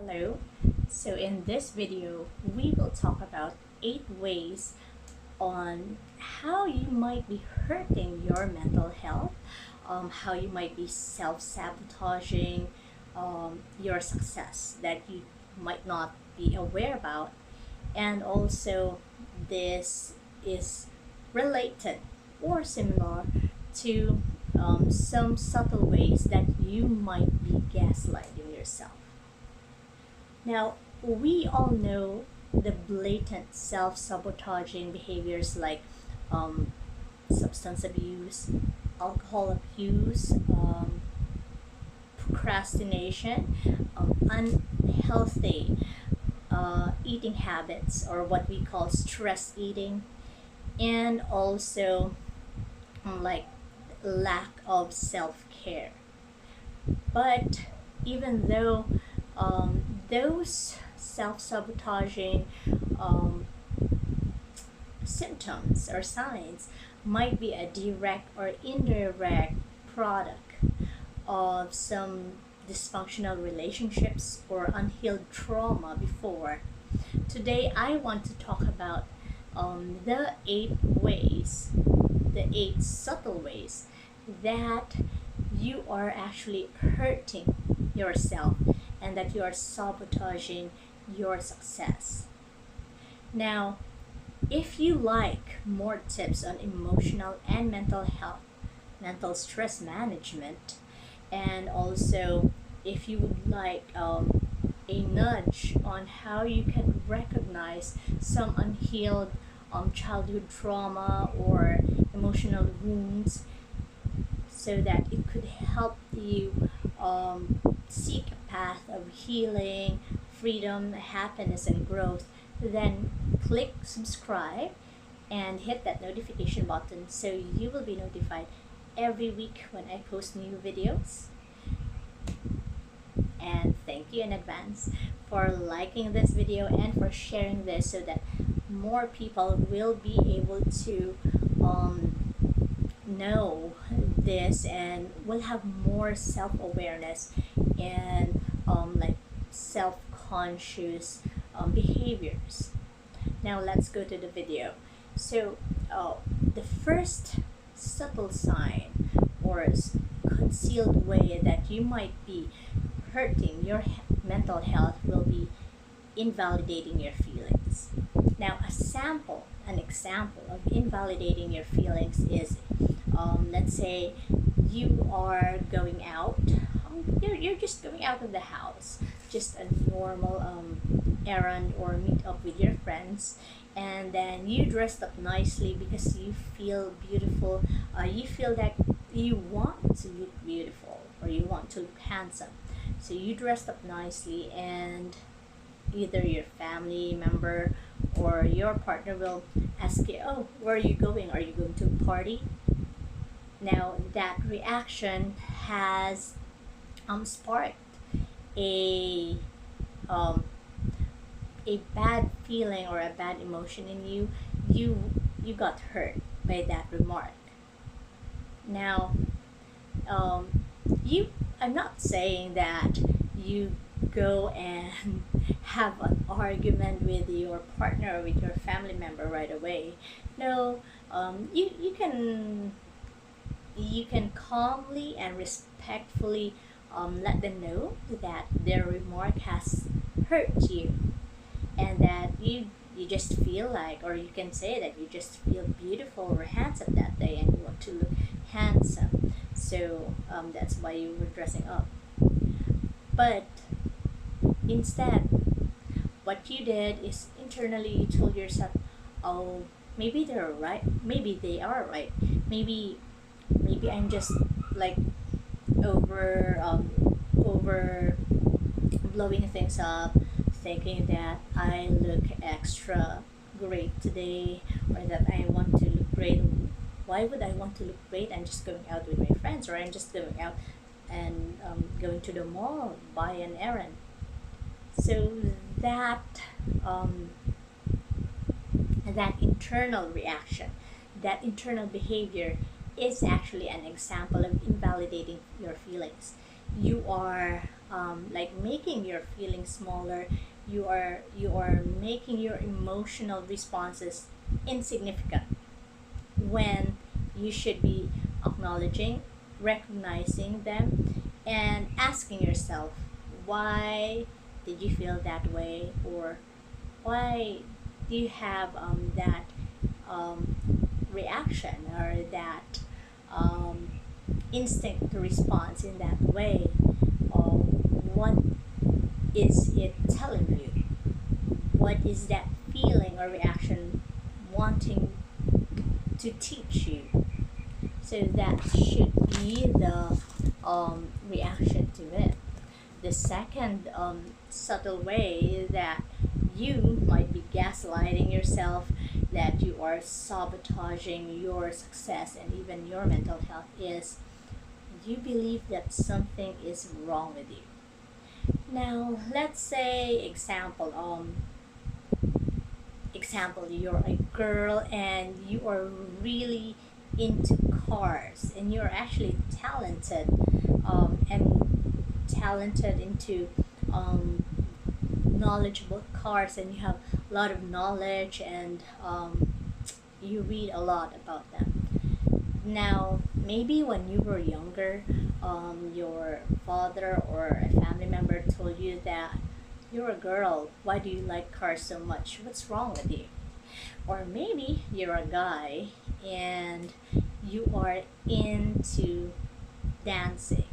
Hello. So in this video, we will talk about 8 ways on how you might be hurting your mental health, how you might be self-sabotaging your success that you might not be aware about. And also, this is related or similar to some subtle ways that you might be gaslighting yourself. Now, we all know the blatant self sabotaging behaviors like substance abuse, alcohol abuse, procrastination, unhealthy eating habits, or what we call stress eating, and also like lack of self care. But even though those self sabotaging um, symptoms or signs might be a direct or indirect product of some dysfunctional relationships or unhealed trauma before. Today, I want to talk about the 8 ways, the 8 subtle ways that you are actually hurting yourself and that you are sabotaging your success. Now, if you like more tips on emotional and mental health, mental stress management, and also if you would like a nudge on how you can recognize some unhealed childhood trauma or emotional wounds so that it could help you seek a path of healing, freedom, happiness, and growth, then click subscribe and hit that notification button so you will be notified every week when I post new videos. And thank you in advance for liking this video and for sharing this so that more people will be able to know this and will have more self-awareness and like self-conscious behaviors. Now let's go to the video. So the first subtle sign or concealed way that you might be hurting your mental health will be invalidating your feelings. Now an example of invalidating your feelings is let's say you are going out, you're just going out of the house, just a normal errand or meet up with your friends, and then you dressed up nicely because you feel beautiful, you feel that you want to look beautiful or you want to look handsome. So you dressed up nicely, and either your family member or your partner will ask you, oh, where are you going? Are you going to a party? Now that reaction has sparked a um, a bad feeling or a bad emotion in you. You got hurt by that remark. Now you I'm not saying that you go and have an argument with your partner or with your family member right away. No, you can calmly and respectfully let them know that their remark has hurt you, and that you just feel like, or you can say that you just feel beautiful or handsome that day and you want to look handsome. So that's why you were dressing up. But instead, what you did is internally you told yourself, oh, maybe they're right, maybe they are right, maybe I'm just like over blowing things up, thinking that I look extra great today or that I want to look great. Why would I want to look great? I'm just going out with my friends, or I'm just going out and going to the mall, buy an errand. So that that internal reaction, that internal behavior is actually an example of invalidating your feelings. You are like making your feelings smaller. You are making your emotional responses insignificant when you should be acknowledging, recognizing them, and asking yourself, why did you feel that way, or why do you have that um, reaction, or that um, instinct response in that way? What is it telling you? What is that feeling or reaction wanting to teach you? So that should be the reaction to it. The second subtle way that you might be gaslighting yourself, that you are sabotaging your success and even your mental health, is you believe that something is wrong with you. Now, let's say example, you're a girl and you are really into cars, and you're actually talented, and talented into um, knowledgeable cars, and you have a lot of knowledge, and you read a lot about them. Now, maybe when you were younger, your father or a family member told you that you're a girl, why do you like cars so much? What's wrong with you? Or maybe you're a guy and you are into dancing.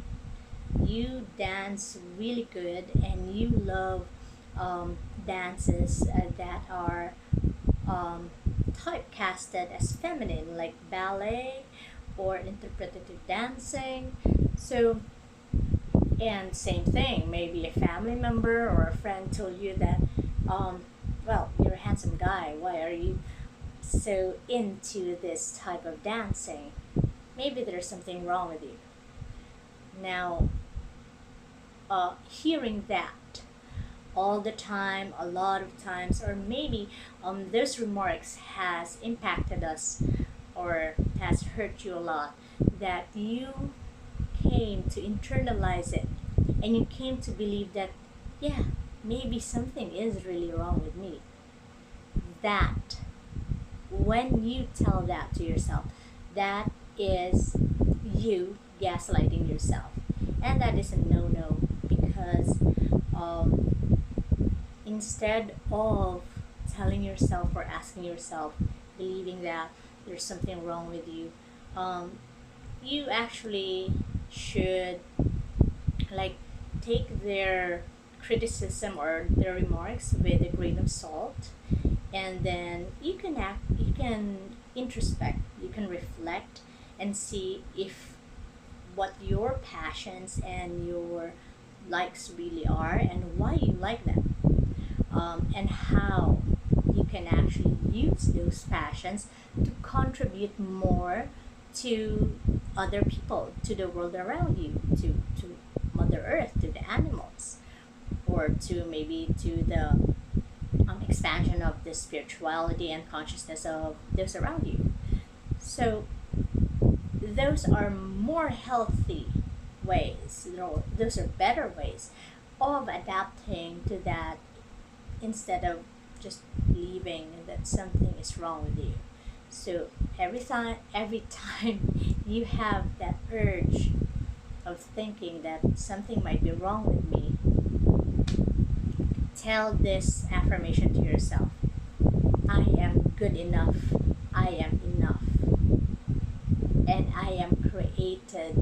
You dance really good and you love dances that are um, typecasted as feminine, like ballet or interpretative dancing. So, and same thing, maybe a family member or a friend told you that, well, you're a handsome guy, why are you so into this type of dancing? Maybe there's something wrong with you. Now, hearing that all the time, a lot of times, or maybe those remarks has impacted us or has hurt you a lot, that you came to internalize it, and you came to believe that, yeah, maybe something is really wrong with me. That, when you tell that to yourself, that is you gaslighting yourself. And that is a no no, because um, instead of telling yourself or asking yourself, believing that there's something wrong with you, um, you actually should like take their criticism or their remarks with a grain of salt, and then you can introspect, you can reflect and see if what your passions and your likes really are, and why you like them, and how you can actually use those passions to contribute more to other people, to the world around you, to Mother Earth, to the animals, or to maybe to the expansion of the spirituality and consciousness of those around you. So those are more healthy ways, those are better ways of adapting to that, instead of just believing that something is wrong with you. So every time you have that urge of thinking that something might be wrong with me, tell this affirmation to yourself: I am good enough, I am enough, and I am created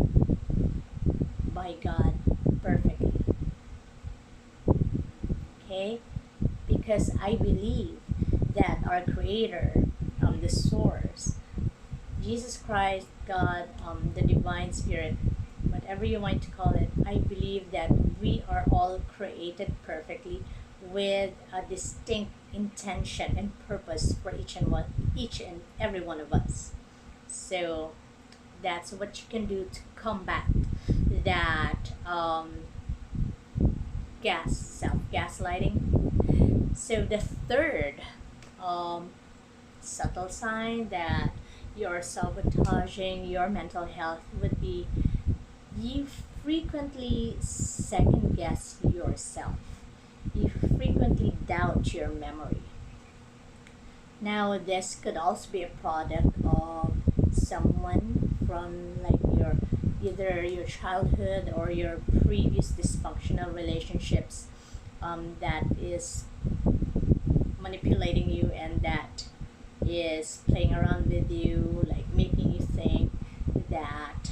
by God perfectly. Okay? Because I believe that our Creator, the Source, Jesus Christ, God, the Divine Spirit, whatever you want to call it, I believe that we are all created perfectly with a distinct intention and purpose for each and every one of us. So that's what you can do to combat that self gaslighting. So the third subtle sign that you're sabotaging your mental health would be you frequently second guess yourself. You frequently doubt your memory. Now, this could also be a product of someone from like your either your childhood or your previous dysfunctional relationships that is manipulating you and that is playing around with you, like making you think that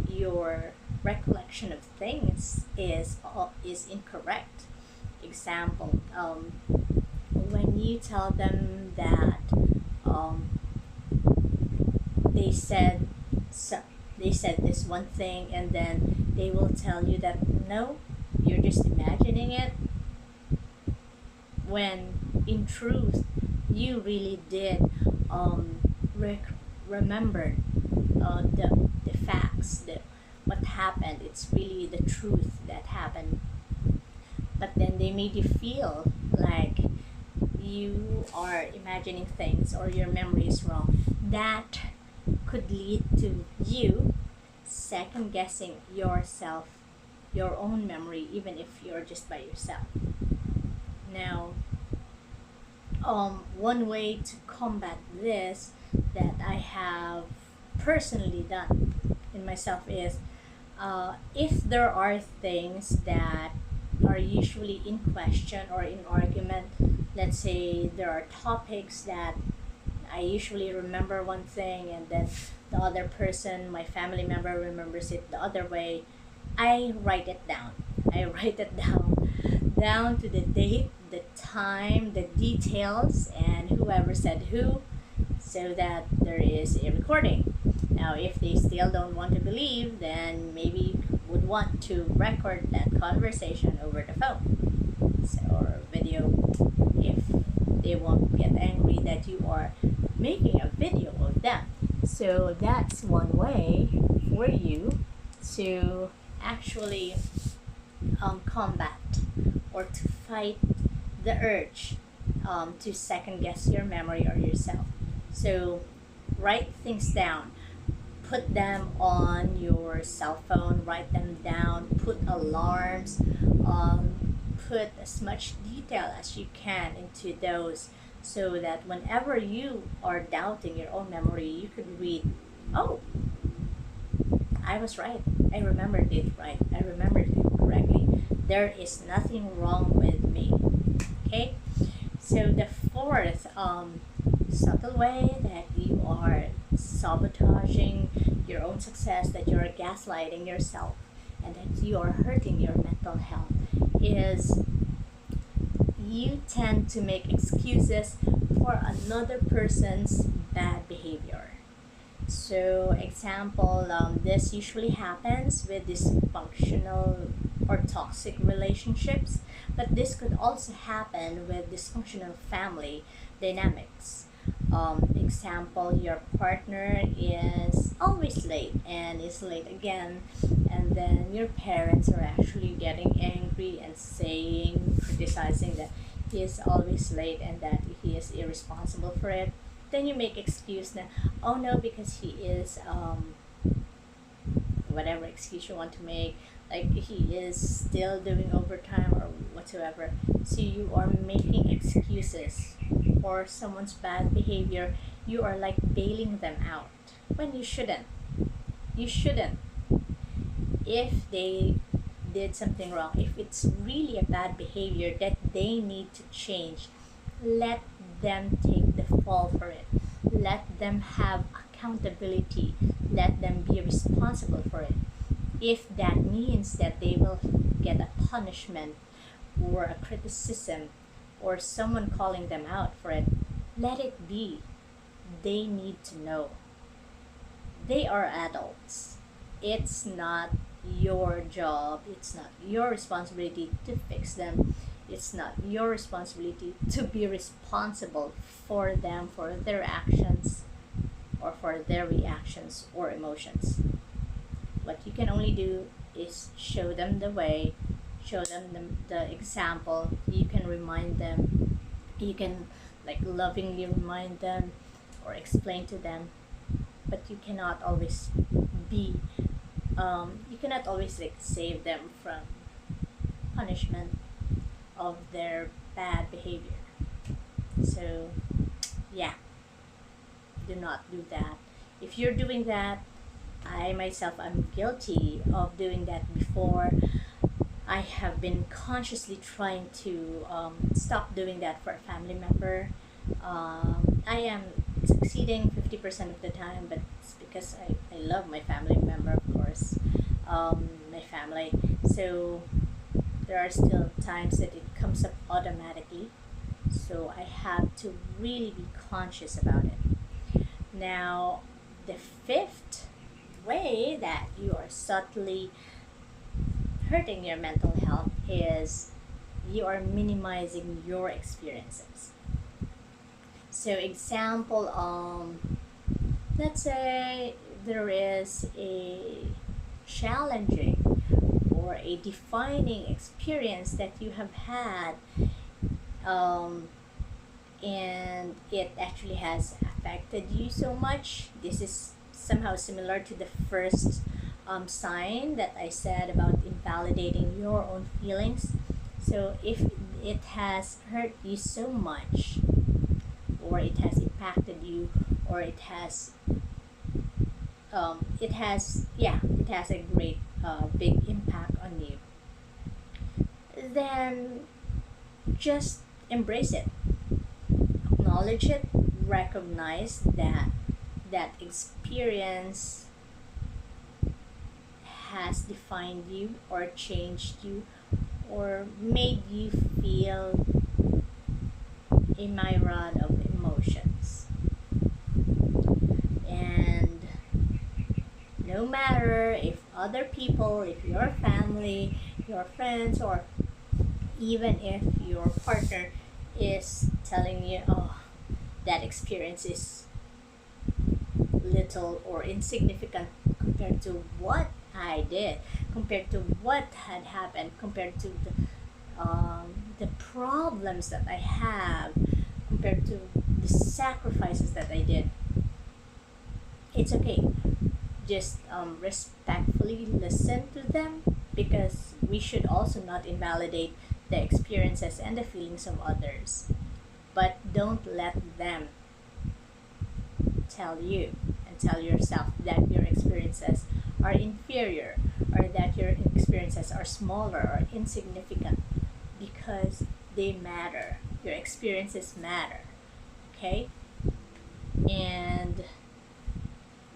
your recollection of things is incorrect. Example, when you tell them that um, they said so, they said this one thing, and then they will tell you that no, you're just imagining it, when in truth you really did remember the facts, what happened. It's really the truth that happened, but then they made you feel like you are imagining things or your memory is wrong. That could lead to you second guessing yourself, your own memory, even if you're just by yourself. Now, one way to combat this that I have personally done in myself is if there are things that are usually in question or in argument. Let's say there are topics that I usually remember one thing and then the other person, my family member, remembers it the other way. I write it down. I write it down to the date, the time, the details, and whoever said who, so that there is a recording. Now, if they still don't want to believe, then maybe would want to record that conversation over the phone, so, or video, if they won't get angry that you are making a video of them. So that's one way for you to actually combat or to fight the urge to second guess your memory or yourself. So write things down, put them on your cell phone, write them down, put alarms, put as much detail as you can into those, so that whenever you are doubting your own memory, you could read, oh, I was right. I remembered it right. I remembered it correctly. There is nothing wrong with me. Okay? So the fourth subtle way that you are sabotaging your own success, that you are gaslighting yourself, and that you are hurting your mental health is you tend to make excuses for another person's bad behavior. So, example, this usually happens with dysfunctional or toxic relationships, but this could also happen with dysfunctional family dynamics. Example, your partner is always late and is late again, and then your parents are actually getting angry and saying, criticizing that he is always late and that he is irresponsible for it. Then you make excuse na, oh no, because he is whatever excuse you want to make, like he is still doing overtime or whatsoever. So you are making excuses for someone's bad behavior. You are like bailing them out when you shouldn't. You shouldn't. If they did something wrong, if it's really a bad behavior that they need to change, let them take the fall for it. Let them have accountability. Let them be responsible for it. If that means that they will get a punishment or a criticism or someone calling them out for it, let it be. They need to know. They are adults. It's not your job, it's not your responsibility to fix them. It's not your responsibility to be responsible for them, for their actions, or for their reactions or emotions. What you can only do is show them the way, show them the example. You can remind them, you can like lovingly remind them or explain to them, but you cannot always be cannot always like save them from punishment of their bad behavior. So yeah, do not do that. If you're doing that, I myself am guilty of doing that before. I have been consciously trying to stop doing that for a family member. I am succeeding 50% of the time, but it's because I love my family member, of course, my family. So there are still times that it comes up automatically. So I have to really be conscious about it. Now, the fifth way that you are subtly hurting your mental health is you are minimizing your experiences. So example, let's say there is a challenging or a defining experience that you have had, um, and it actually has affected you so much. This is somehow similar to the first sign that I said about invalidating your own feelings. So if it has hurt you so much, or it has impacted you, or it has a great big impact on you, then just embrace it, acknowledge it, recognize that that experience has defined you or changed you or made you feel a myriad of emotions. And no matter if other people, if your family, your friends, or even if your partner is telling you, oh, that experience is little or insignificant compared to what I did, compared to what had happened, compared to the problems that I have, compared to the sacrifices that I did. It's okay. Just respectfully listen to them, because we should also not invalidate the experiences and the feelings of others. But don't let them tell you and tell yourself that your experiences are inferior or that your experiences are smaller or insignificant, because they matter. Your experiences matter. Okay? And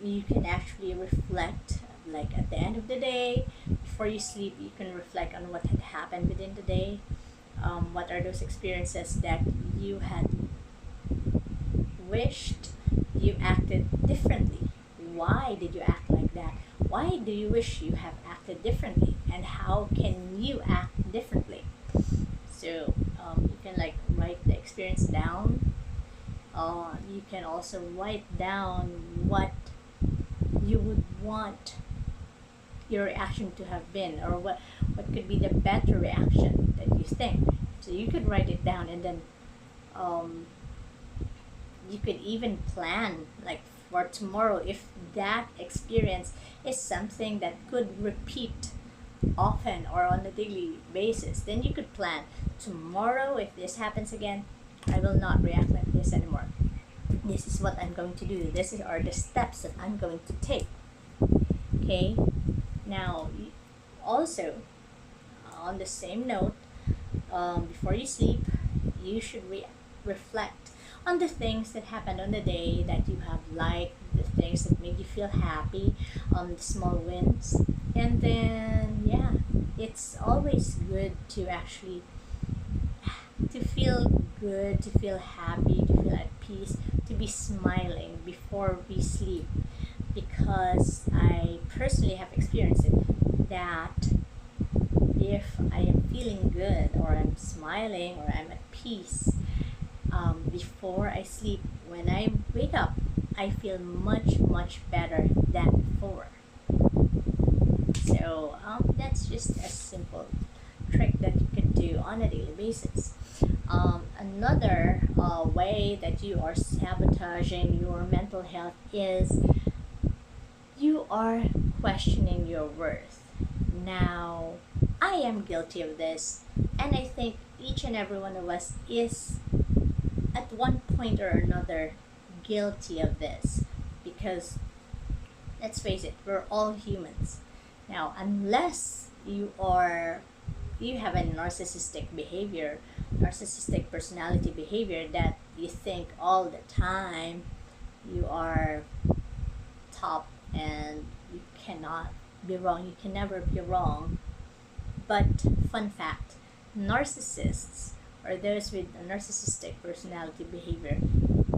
you can actually reflect, like at the end of the day, before you sleep, you can reflect on what had happened within the day. What are those experiences that you had wished you acted differently? Why did you act like that? Why do you wish you have acted differently? And how can you act differently? So you can like write the experience down. You can also write down what you would want your reaction to have been, or what could be the better reaction that you think. So you could write it down, and then you could even plan like for tomorrow, if that experience is something that could repeat often or on a daily basis. Then you could plan, tomorrow if this happens again, I will not react like this anymore. This is what I'm going to do. Are the steps that I'm going to take. Okay. Now, also on the same note, before you sleep, you should reflect on the things that happened on the day that you have liked, the things that made you feel happy, the small wins. And then, yeah, it's always good to actually to feel good, to feel happy, to feel at peace, to be smiling before we sleep. Because I personally have experienced it, that if I am feeling good, or I'm smiling, or I'm at peace, before I sleep, when I wake up, I feel much, much better than before. So that's just a simple trick that you can do on a daily basis. Another way that you are sabotaging your mental health is you are questioning your worth. Now, I am guilty of this, and I think each and every one of us is at one point or another guilty of this, because let's face it, we're all humans. Now, unless you have a narcissistic personality behavior that you think all the time you are top and you cannot be wrong, you can never be wrong. But fun fact, narcissists or those with a narcissistic personality behavior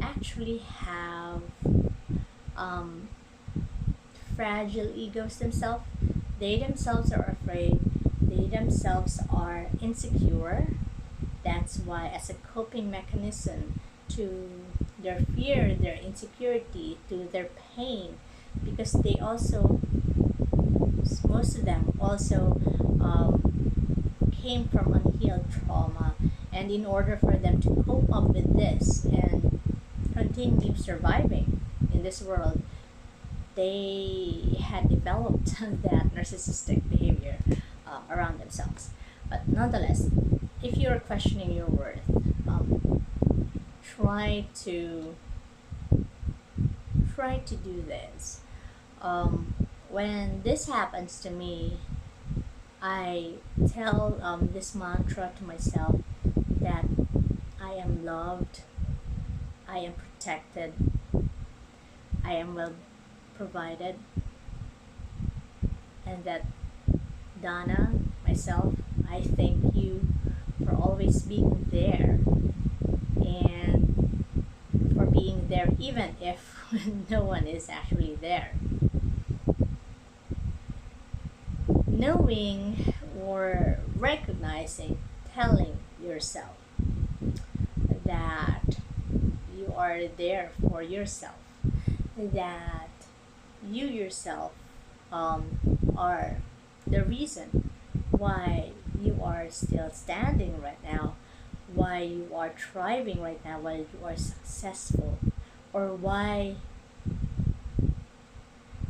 actually have um, fragile egos themselves. They themselves are afraid, they themselves are insecure. That's why, as a coping mechanism to their fear, their insecurity, to their pain, because they also, most of them also came from unhealed trauma, and in order for them to cope up with this and continue surviving in this world, they had developed that narcissistic behavior around themselves. But nonetheless, if you're questioning your worth, try to do this. When this happens to me, I tell this mantra to myself that I am loved, I am protected, I am well provided, and that Donna, myself, I thank you for always being there, and for being there even if no one is actually there. Knowing or recognizing, telling yourself that you are there for yourself, that you yourself are the reason why you are still standing right now, why you are thriving right now, why you are successful, or why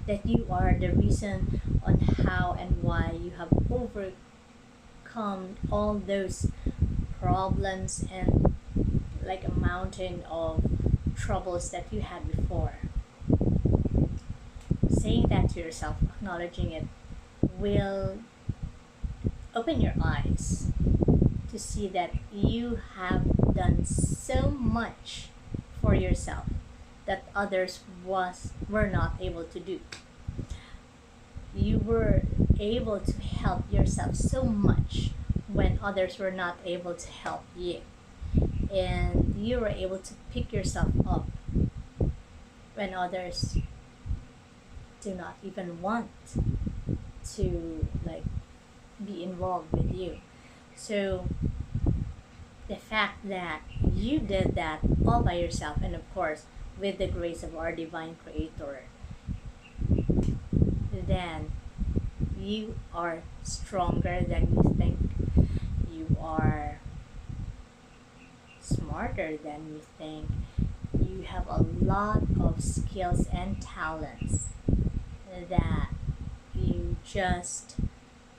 that you are the reason on how and why you have overcome all those problems and like a mountain of troubles that you had before. Saying that to yourself, acknowledging it, will open your eyes to see that you have done so much for yourself that others were not able to do. You were able to help yourself so much when others were not able to help you, and you were able to pick yourself up when others do not even want to like be involved with you. So the fact that you did that all by yourself, and of course with the grace of our divine creator, then you are stronger than you think. You are smarter than you think. You have a lot of skills and talents that you just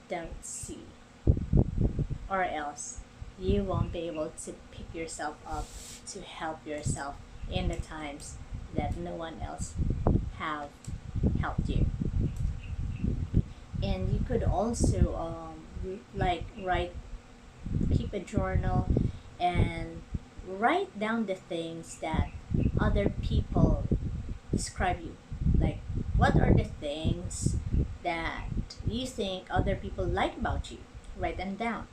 don't see, or else you won't be able to pick yourself up to help yourself in the times that no one else have helped you. And you could also keep a journal and write down the things that other people describe you. Like, what are the things that you think other people like about you? Write them down.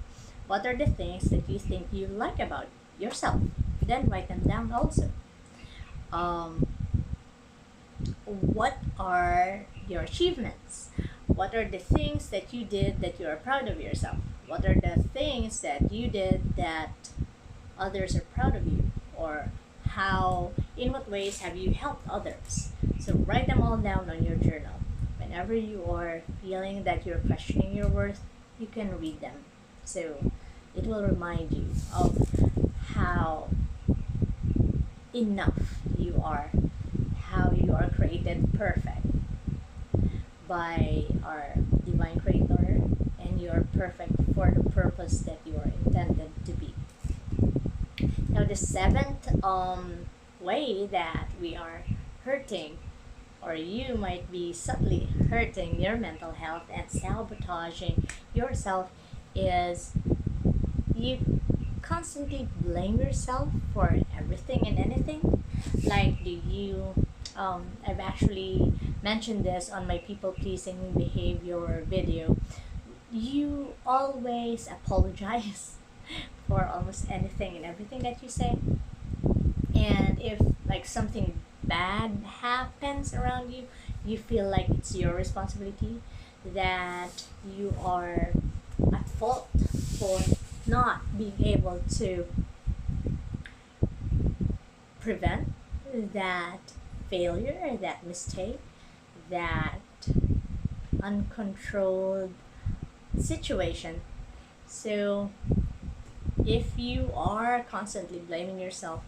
What are the things that you think you like about yourself? Then write them down also. What are your achievements? What are the things that you did that you are proud of yourself? What are the things that you did that others are proud of you? Or in what ways have you helped others? So write them all down on your journal. Whenever you are feeling that you're questioning your worth, you can read them. So it will remind you of how enough you are, how you are created perfect by our divine creator, thinking you're perfect for the purpose that you are intended to be. Now, the seventh way that we are hurting, or you might be subtly hurting your mental health and sabotaging yourself, is you constantly blame yourself for everything and anything. Like, do you I've actually mentioned this on my people pleasing behavior video. You always apologize for almost anything and everything that you say. And if like something bad happens around you, you feel like it's your responsibility, that you are at fault for not being able to prevent that failure, that mistake, that uncontrolled situation. So if you are constantly blaming yourself,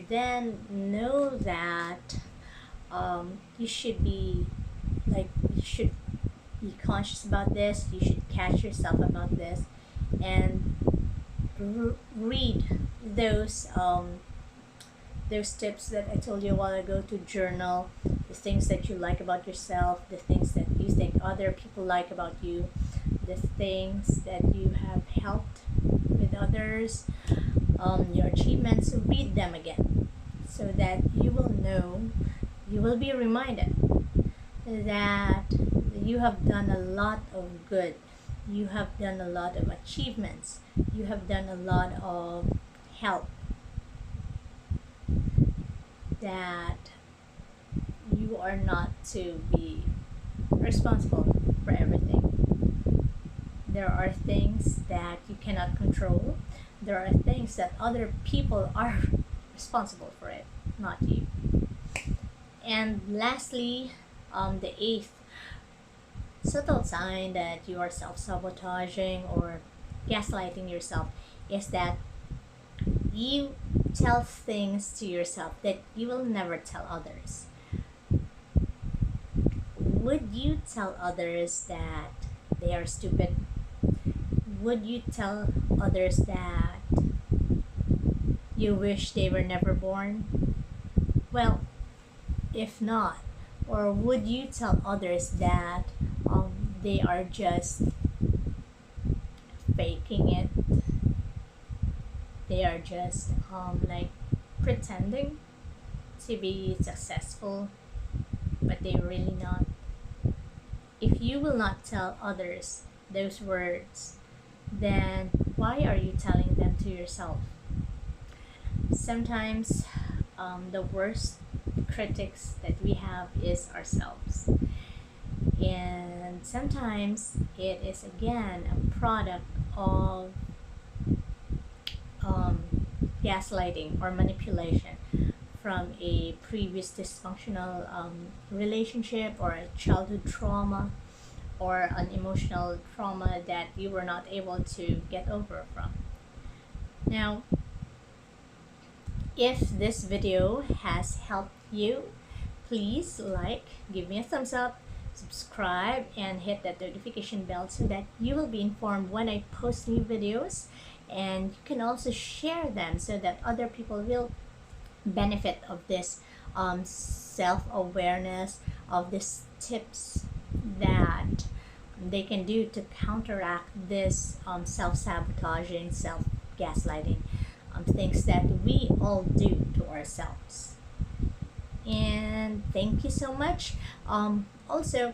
then know that you should be you should be conscious about this. You should catch yourself about this, and read those tips that I told you a while ago, to journal the things that you like about yourself, the things that you think other people like about you, the things that you have helped with others, your achievements. Read them again so that you will know, you will be reminded that you have done a lot of good, you have done a lot of achievements, you have done a lot of help, that you are not to be responsible for everything. There are things that you cannot control. There are things that other people are responsible for it, not you. And lastly, the eighth subtle sign that you are self-sabotaging or gaslighting yourself is that you tell things to yourself that you will never tell others. Would you tell others that they are stupid? Would you tell others that you wish they were never born? Well, if not, or would you tell others that they are just faking it? They are just like pretending to be successful, but they're really not. If you will not tell others those words, then why are you telling them to yourself? Sometimes the worst critics that we have is ourselves. And sometimes it is again a product of gaslighting or manipulation from a previous dysfunctional relationship, or a childhood trauma, or an emotional trauma that you were not able to get over from. Now, if this video has helped you, please give me a thumbs up, subscribe, and hit that notification bell so that you will be informed when I post new videos. And you can also share them so that other people will benefit of this self-awareness, of these tips that they can do to counteract this self-sabotaging, self-gaslighting things that we all do to ourselves. And thank you so much. Also,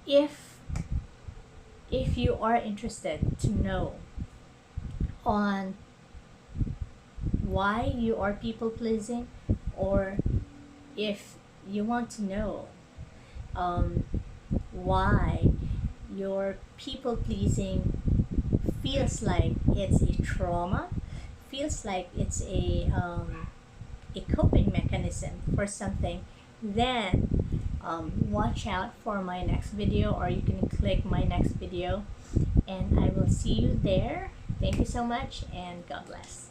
if you are interested to know on why you are people pleasing, or if you want to know why your people pleasing feels like it's a trauma, feels like it's a coping mechanism for something, then watch out for my next video, or you can click my next video, and I will see you there. Thank you so much, and God bless.